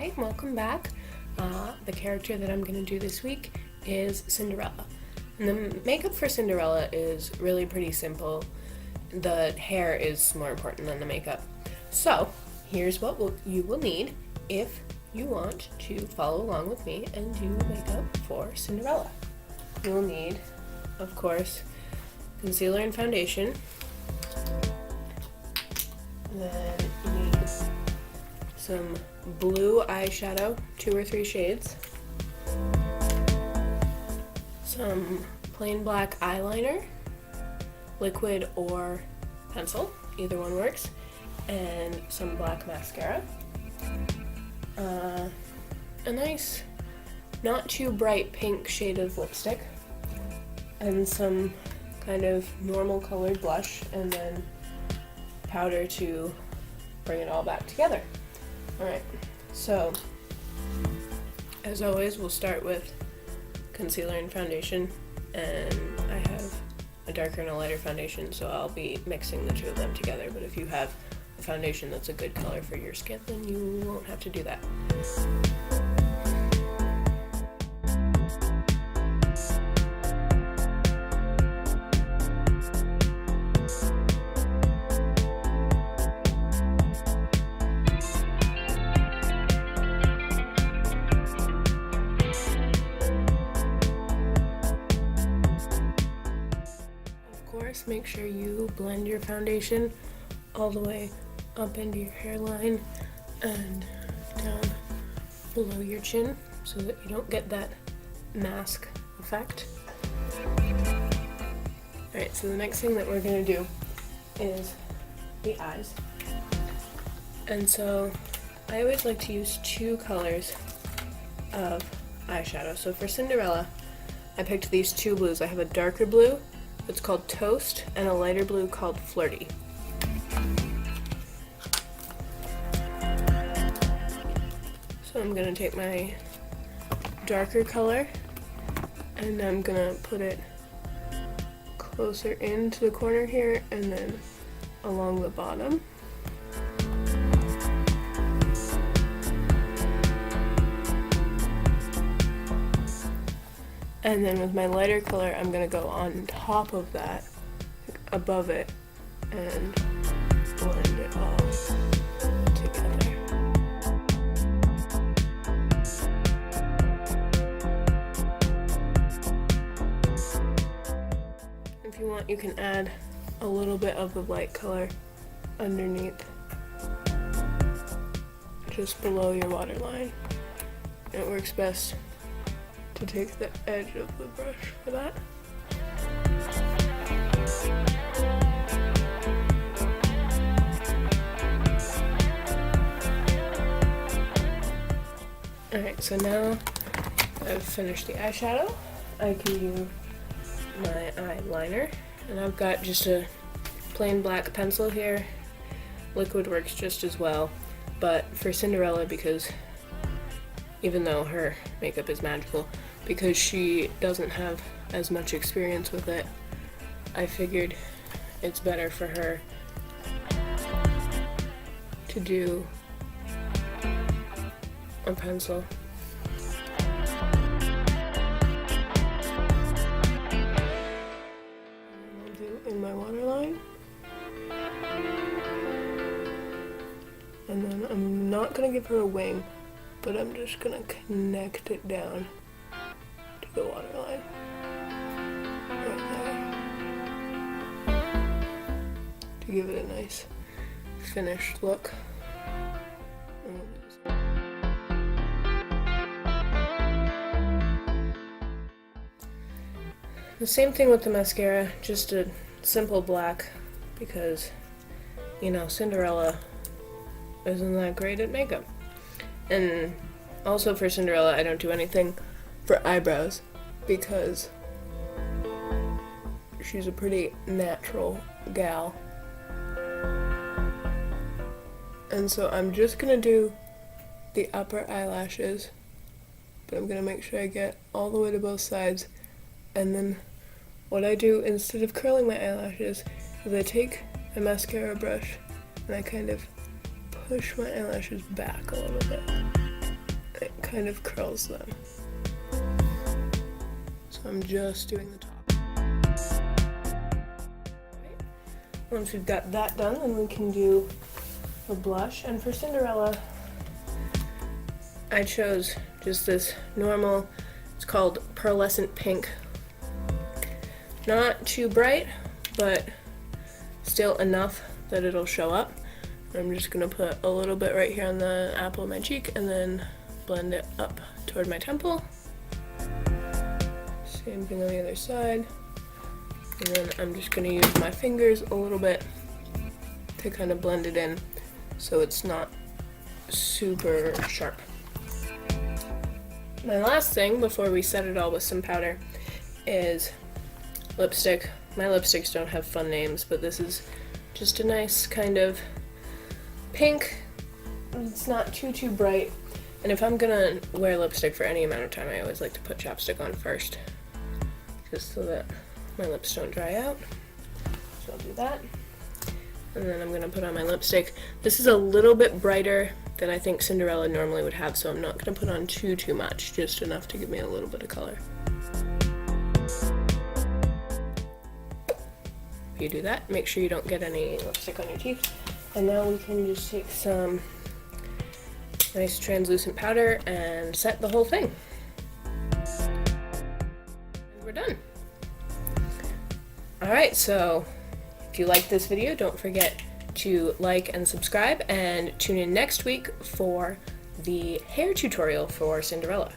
Hi, welcome back. The character that I'm going to do this week is Cinderella. And the makeup for Cinderella is really pretty simple. The hair is more important than the makeup. So, here's what you will need if you want to follow along with me and do makeup for Cinderella. You'll need, of course, concealer and foundation. Then you need some blue eyeshadow, 2 or 3 shades, some plain black eyeliner, liquid or pencil, either one works, and some black mascara, a nice, not too bright pink shade of lipstick, and some kind of normal colored blush, and then powder to bring it all back together. Alright, so as always, we'll start with concealer and foundation, and I have a darker and a lighter foundation, so I'll be mixing the two of them together, but if you have a foundation that's a good color for your skin, then you won't have to do that. Make sure you blend your foundation all the way up into your hairline and down below your chin so that you don't get that mask effect. Alright, so the next thing that we're going to do is the eyes. And so I always like to use 2 colors of eyeshadow. So for Cinderella, I picked these 2 blues. I have a darker blue, it's called Toast, and a lighter blue called Flirty. So I'm going to take my darker color and I'm going to put it closer into the corner here and then along the bottom. And then with my lighter color, I'm going to go on top of that, above it, and blend it all together. If you want, you can add a little bit of the light color underneath, just below your waterline. It works best to take the edge of the brush for that. Alright, so now I've finished the eyeshadow. I can do my eyeliner, and I've got just a plain black pencil here. Liquid works just as well, but for Cinderella, because even though her makeup is magical, because she doesn't have as much experience with it, I figured it's better for her to do a pencil. I'll do in my waterline. And then I'm not going to give her a wing, but I'm just going to connect it down to the waterline. Right there. To give it a nice finished look. The same thing with the mascara, just a simple black, because, you know, Cinderella isn't that great at makeup. And also for Cinderella, I don't do anything for eyebrows because she's a pretty natural gal. And so I'm just gonna do the upper eyelashes, but I'm gonna make sure I get all the way to both sides. And then what I do instead of curling my eyelashes is I take a mascara brush and I kind of push my eyelashes back a little bit. kind of curls them. So I'm just doing the top. Right. Once we've got that done, then we can do the blush. And for Cinderella, I chose just this normal, it's called pearlescent pink. Not too bright, but still enough that it'll show up. I'm just gonna put a little bit right here on the apple of my cheek and then blend it up toward my temple. Same thing on the other side. And then I'm just gonna use my fingers a little bit to kind of blend it in so it's not super sharp. My last thing before we set it all with some powder is lipstick. My lipsticks don't have fun names, but this is just a nice kind of pink. It's not too bright. And if I'm gonna wear lipstick for any amount of time, I always like to put chapstick on first, just so that my lips don't dry out. So I'll do that. And then I'm gonna put on my lipstick. This is a little bit brighter than I think Cinderella normally would have, so I'm not gonna put on too much, just enough to give me a little bit of color. If you do that, make sure you don't get any lipstick on your teeth. And now we can just take some nice translucent powder and set the whole thing. And we're done. Alright, so if you liked this video, don't forget to like and subscribe, and tune in next week for the hair tutorial for Cinderella.